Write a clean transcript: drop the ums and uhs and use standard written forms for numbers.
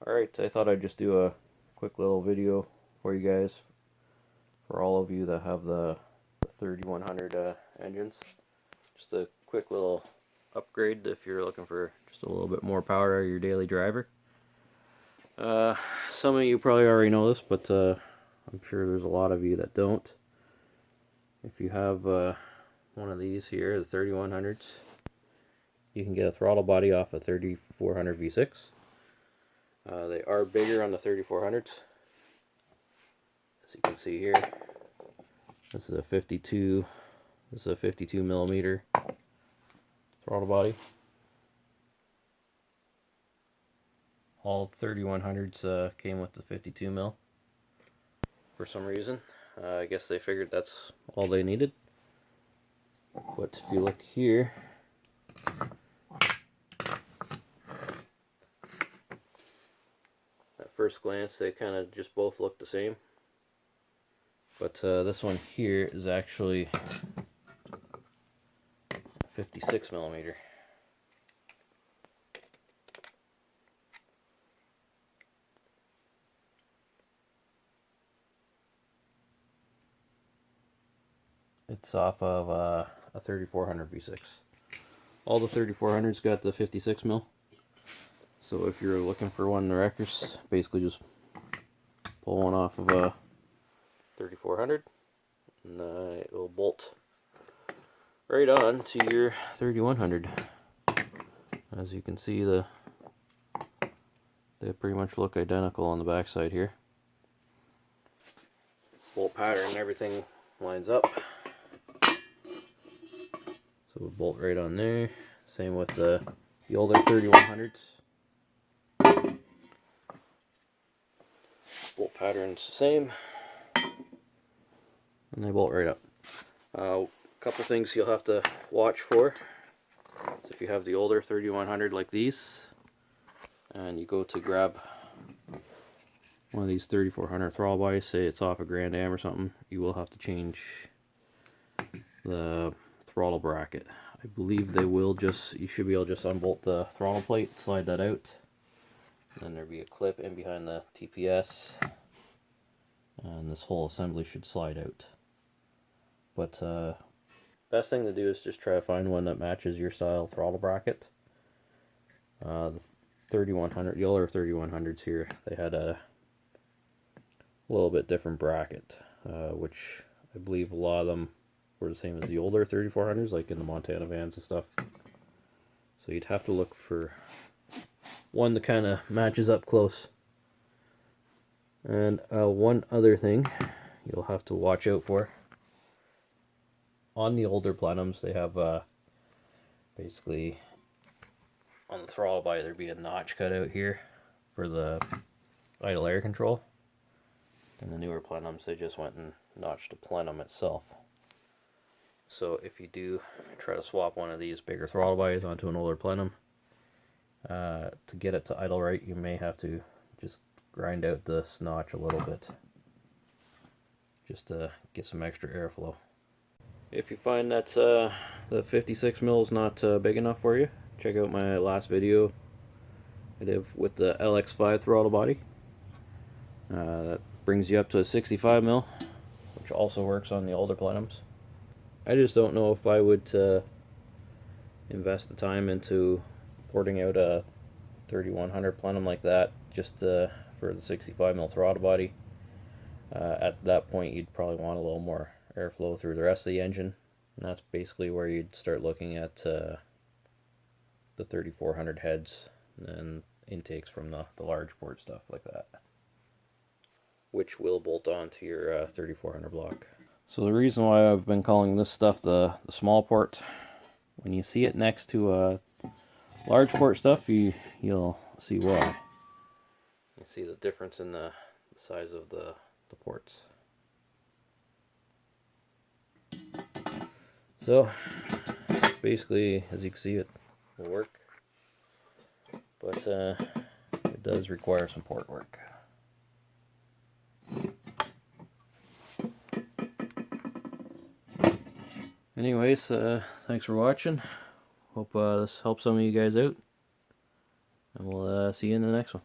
Alright, I thought I'd just do a quick little video for you guys, for all of you that have the 3100 engines. Just a quick little upgrade if you're looking for just a little bit more power out of your daily driver. Some of you probably already know this, but I'm sure there's a lot of you that don't. If you have one of these here, the 3100s, you can get a throttle body off a 3400 V6. They are bigger on the 3400s. As you can see here, this is a 52 millimeter throttle body. All 3100s came with the 52 mil for some reason. I guess they figured that's all they needed. But if you look here, at first glance they kind of just both look the same. But this one here is actually 56 millimeter. It's off of a 3400 V6. All the 3400s got the 56 mil. So if you're looking for one in the wreckers, basically just pull one off of a 3400 and it will bolt right on to your 3100. As you can see, they pretty much look identical on the back side here. Bolt pattern and everything lines up. So we'll bolt right on there. Same with the older 3100s. Bolt pattern's the same. And they bolt right up. A couple things you'll have to watch for. So if you have the older 3100 like these, and you go to grab one of these 3400 throttle bodies, say it's off a Grand Am or something, you will have to change the throttle bracket. I believe they will you should be able to just unbolt the throttle plate, slide that out, then there'll be a clip in behind the TPS, and this whole assembly should slide out. But best thing to do is just try to find one that matches your style throttle bracket. The 3100, the older 3100s here, they had a little bit different bracket, which I believe a lot of them were the same as the older 3400s, like in the Montana vans and stuff. So you'd have to look for one that kind of matches up close. And one other thing you'll have to watch out for. On the older Plenums, they have basically on the throttle body there'd be a notch cut out here for the idle air control. And the newer Plenums, they just went and notched the plenum itself. So if you do try to swap one of these bigger throttle bodies onto an older plenum, to get it to idle right, you may have to just grind out this notch a little bit, just to get some extra airflow. If you find that the 56 mil is not big enough for you, check out my last video I did with the LX5 throttle body. That brings you up to a 65 mil, which also works on the older plenums. I just don't know if I would invest the time into porting out a 3100 plenum like that just for the 65 mil throttle body. At that point, you'd probably want a little more airflow through the rest of the engine, and that's basically where you'd start looking at the 3400 heads and intakes from the large port stuff like that, which will bolt on to your 3400 block. So the reason why I've been calling this stuff the small port, when you see it next to large port stuff, you'll see why. You see the difference in the size of the ports. So basically, as you can see, it will work, but it does require some port work. Anyways, thanks for watching. Hope this helps some of you guys out, and we'll see you in the next one.